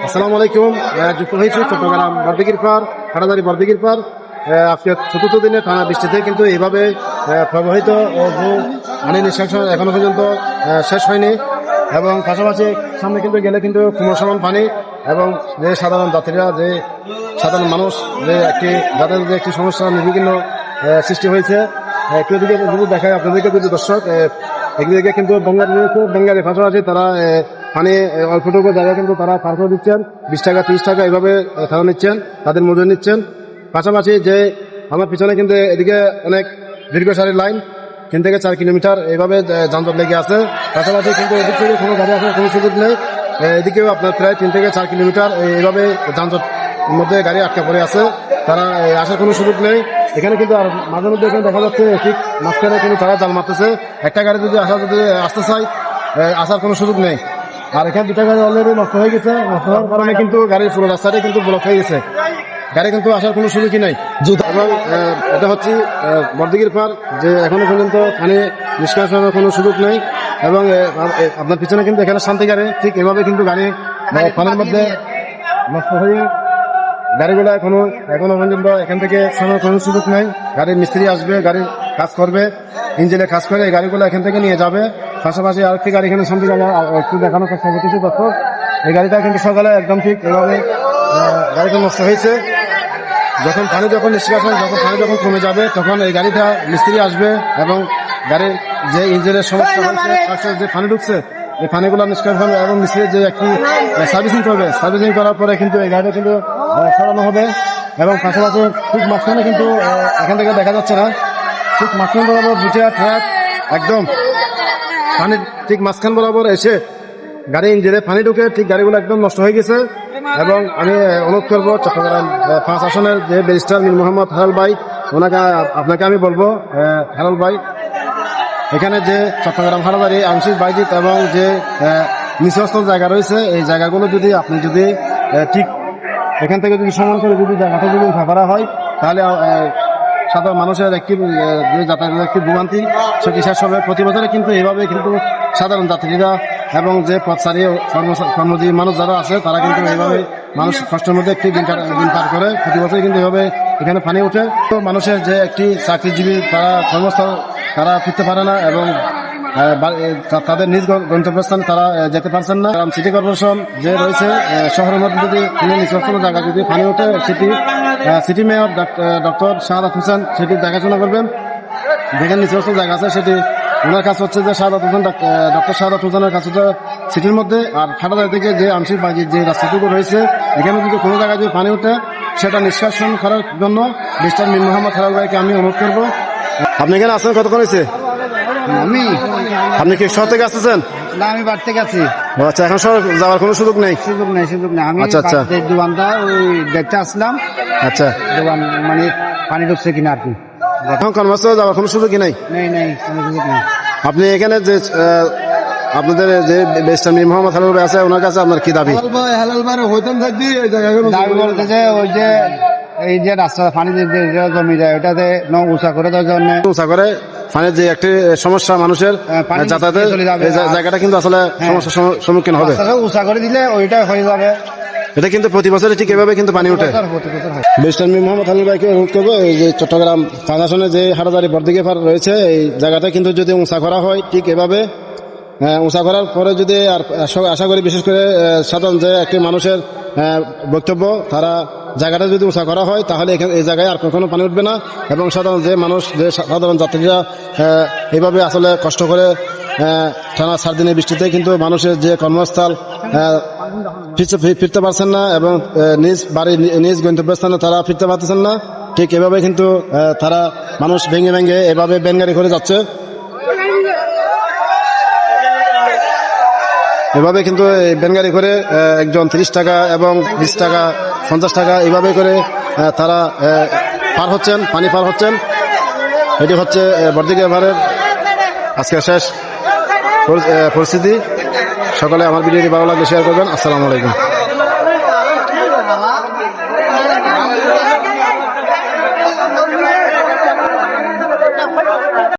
আসসালামু আলাইকুম। যুক্ত হয়েছি চট্টগ্রাম বর্দিগির পার, হাটাদারি বর্দিগির পার। আজকে চতুর্থ দিনে টানা বৃষ্টিতে কিন্তু এইভাবে প্রবাহিত পানি নিষ্কাশন এখনো পর্যন্ত শেষ হয়নি, এবং পাশাপাশি সামনে কিন্তু গেলে কিন্তু ক্রমশমান পানি, এবং যে সাধারণ যাত্রীরা, যে সাধারণ মানুষ, যে যাদের যে একটি সমস্যা নির্বিঘ্ন সৃষ্টি হয়েছে। একটু দিকে যদি দেখায় আপনাদেরকে, যদি দর্শক একদিকে কিন্তু বেঙ্গালি পাশাপাশি তারা পানি অল্পটুকু জায়গায় কিন্তু তারা পার করে দিচ্ছেন, 20 টাকা 30 টাকা এইভাবে খেলা নিচ্ছেন, তাদের মজুরি নিচ্ছেন। পাশাপাশি যে আমার পিছনে কিন্তু এদিকে অনেক দীর্ঘ সারির লাইন, 3 থেকে 4 কিলোমিটার এইভাবে যানজট লেগে আছে। পাশাপাশি কিন্তু এদিক থেকে কোনো গাড়ি আসার কোনো সুযোগ নেই। এদিকেও আপনার প্রায় 3 থেকে 4 কিলোমিটার এইভাবে যানজট মধ্যে গাড়ি আটকা পড়ে আছে, তারা আসার কোনো সুযোগ নেই। এখানে কিন্তু আর মাঝে মধ্যে এখানে দেখা যাচ্ছে ঠিক মাঝখানে কিন্তু তারা জাল মারতেছে। একটা গাড়ি যদি আসতে চায়, আসার কোনো সুযোগ নেই। আর এখানে 2টা গাড়ি অলরেডি নষ্ট হয়ে গেছে। নষ্ট হওয়ার কারণে কিন্তু গাড়ির পুরো রাস্তাটাই কিন্তু ব্লক হয়ে গেছে, গাড়ি কিন্তু আসার কোনো সুযোগই নেই। এবং এটা হচ্ছে বর্দিগির পার, যে এখনো পর্যন্ত পানি নিষ্কাশনের কোনো সুযোগ নেই। এবং আপনার পিছনে কিন্তু এখানে শান্তি গাড়ি, ঠিক এভাবে কিন্তু গাড়ি পানির মধ্যে নষ্ট হয়ে গাড়িগুলো এখনো পর্যন্ত এখান থেকে ছাড়ানোর কোনো সুযোগ নেই। গাড়ির মিস্ত্রি আসবে, গাড়ির কাজ করবে, ইঞ্জিনে কাজ করে এই গাড়িগুলো এখান থেকে নিয়ে যাবে। পাশাপাশি আরেকটি গাড়ি এখানে শান্তি গাড়ি একটু দেখানোর চেষ্টা করতেছি দর্শক। এই গাড়িটা কিন্তু সকালে একদম ঠিক এভাবে গাড়িটা নষ্ট হয়েছে। যখন পানি নিষ্কাশন, পানি কমে যাবে, তখন এই গাড়িটা মিস্ত্রি আসবে এবং গাড়ির যে ইঞ্জিনের সমস্যা হয়েছে, যে পানি ঢুকছে, এই পানিগুলো নিষ্কাশন এবং মিস্ত্রি যে একটি সার্ভিসিং করবে, সার্ভিসিং করার পরে কিন্তু এই গাড়িটা কিন্তু সরানো হবে। এবং পাশাপাশি ঠিক মাঝখানে কিন্তু এখান থেকে দেখা যাচ্ছে না, ঠিক মাঝখান বরাবর 2টা ট্রাক একদম পানির ঠিক মাঝখান বরাবর এসে গাড়ি ইঞ্জিনে পানি ঢুকে ঠিক গাড়িগুলো একদম নষ্ট হয়ে গেছে। এবং আমি অনুরোধ করবো চট্টগ্রাম 5 আসনের যে ব্যারিস্টার মীর মোহাম্মদ হেলাল ভাই, আপনাকে আমি বলবো, হেলাল ভাই, এখানে যে চট্টগ্রাম হাটাদারি আংশিক বাইজিত এবং যে নিচস্থ জায়গা রয়েছে, এই জায়গাগুলো আপনি যদি ঠিক এখান থেকে যদি সমান করে জায়গাটা যদি উঠা করা হয়, তাহলে সাধারণ মানুষের একটি যে যাতায়াতের একটি ভোগান্তি সেটি শেষ হবে। প্রতি বছরে কিন্তু এইভাবে কিন্তু সাধারণ যাত্রীরা এবং যে পথচারী কর্মজীবী মানুষ যারা আছে, তারা কিন্তু এইভাবে মানুষ কষ্টের মধ্যে একটি দিন পার করে। প্রতি বছর কিন্তু এইভাবে এখানে পানি ওঠে। তো মানুষের যে একটি চাকরিজীবী, তারা কর্মস্থল তারা ফিরতে পারে না, এবং তাদের নিজ গন্তব্যস্থানে তারা যেতে পারছেন না। সিটি কর্পোরেশন যে রয়েছে শহরের মধ্যে যদি কোনো নিচস্থ জায়গা যদি পানি ওঠে, city mayor doctor Shahadat Hossain সেটি দেখাশোনা করবেন। যেখানে নিচস্থ জায়গা আছে সেটি ওনার কাজ হচ্ছে যে ডক্টর শাহাদাত হোসেনের কাছে সিটির মধ্যে। আর হাটাদারি থেকে যে আংশিক বাজি যে রাস্তাটুকু রয়েছে, এখানে যদি কোনো জায়গায় যদি পানি ওঠে, সেটা নিষ্কাশন করার জন্য মিস্টার মীর মোহাম্মদ হেলাল ভাইকে আমি অনুরোধ করবো। আপনি এখানে আসেন কতক্ষণ হয়েছে? আপনি কি শহর থেকে আসতেছেন? না, আমি বাড়ি থেকে আছি। আচ্ছা, এখন শহর যাওয়ার কোনো সুযোগ নেই? সুযোগ নেই। আমি দোকানটা ওই দেখতে আসলাম। আচ্ছা, দোকান মানে পানি ঢুকছে কিনা আর কি। এখন কর্মস্থলে যাওয়ার কোনো সুযোগই নেই? নেই, কোনো সুযোগ নেই। আপনি এখানে যে আপনাদের যে ব্যারিস্টার মীর মোহাম্মদ হেলাল ভাই আছে, ওনার কাছে আপনার কি দাবি? হেলাল ভাই হইতাম থাকবি এই জায়গাগুলো দাবি বলতে যে ওই যে এই যে রাস্তা পানি জমি যায়, ওটাতে উঁচা করে দেওয়ার জন্য, উঁচা করে পানির যে একটি সমস্যা মানুষের যাতায়াতের জায়গাটা কিন্তু আসলে সমস্যার সম্মুখীন হবে। উঁচা করে দিলে ওইটা হয়ে যাবে। এটা কিন্তু প্রতি বছরে ঠিক এভাবে কিন্তু পানি ওঠে। ব্যারিস্টার মীর মোহাম্মদ হেলাল ভাইকে অনুরোধ করবো, এই যে চট্টগ্রাম 5 আসনে যে হাটাদারি বর্দিগির পার রয়েছে, এই জায়গাটা কিন্তু যদি উঁচা করা হয়, ঠিক এভাবে উঁচা করার পরে যদি, আর আশা করি বিশেষ করে সাধারণ যে একটি মানুষের বক্তব্য, তারা জায়গাটা যদি উঁচা করা হয়, তাহলে এই জায়গায় আর কখনো পানি উঠবে না। এবং সাধারণ যে মানুষ, যে সাধারণ যাত্রীরা এইভাবে আসলে কষ্ট করে টানা 4 দিনের বৃষ্টিতে কিন্তু মানুষের যে কর্মস্থল ফিরতে পারছেন না, এবং নিজ গন্তব্যস্থানে তারা ফিরতে পারতেছেন না। ঠিক এভাবে কিন্তু তারা মানুষ ভেঙে এভাবে ব্যানগাড়ি করে যাচ্ছে। এভাবে কিন্তু ব্যানগাড়ি করে একজন 30 টাকা এবং 20 টাকা 50 টাকা এইভাবে করে তারা পানি পার হচ্ছেন। এটি হচ্ছে বর্দিগির পারের আজকের শেষ পরিস্থিতি। সকলে আমার ভিডিওটি ভালো লাগলে শেয়ার করবেন। আসসালামু আলাইকুম।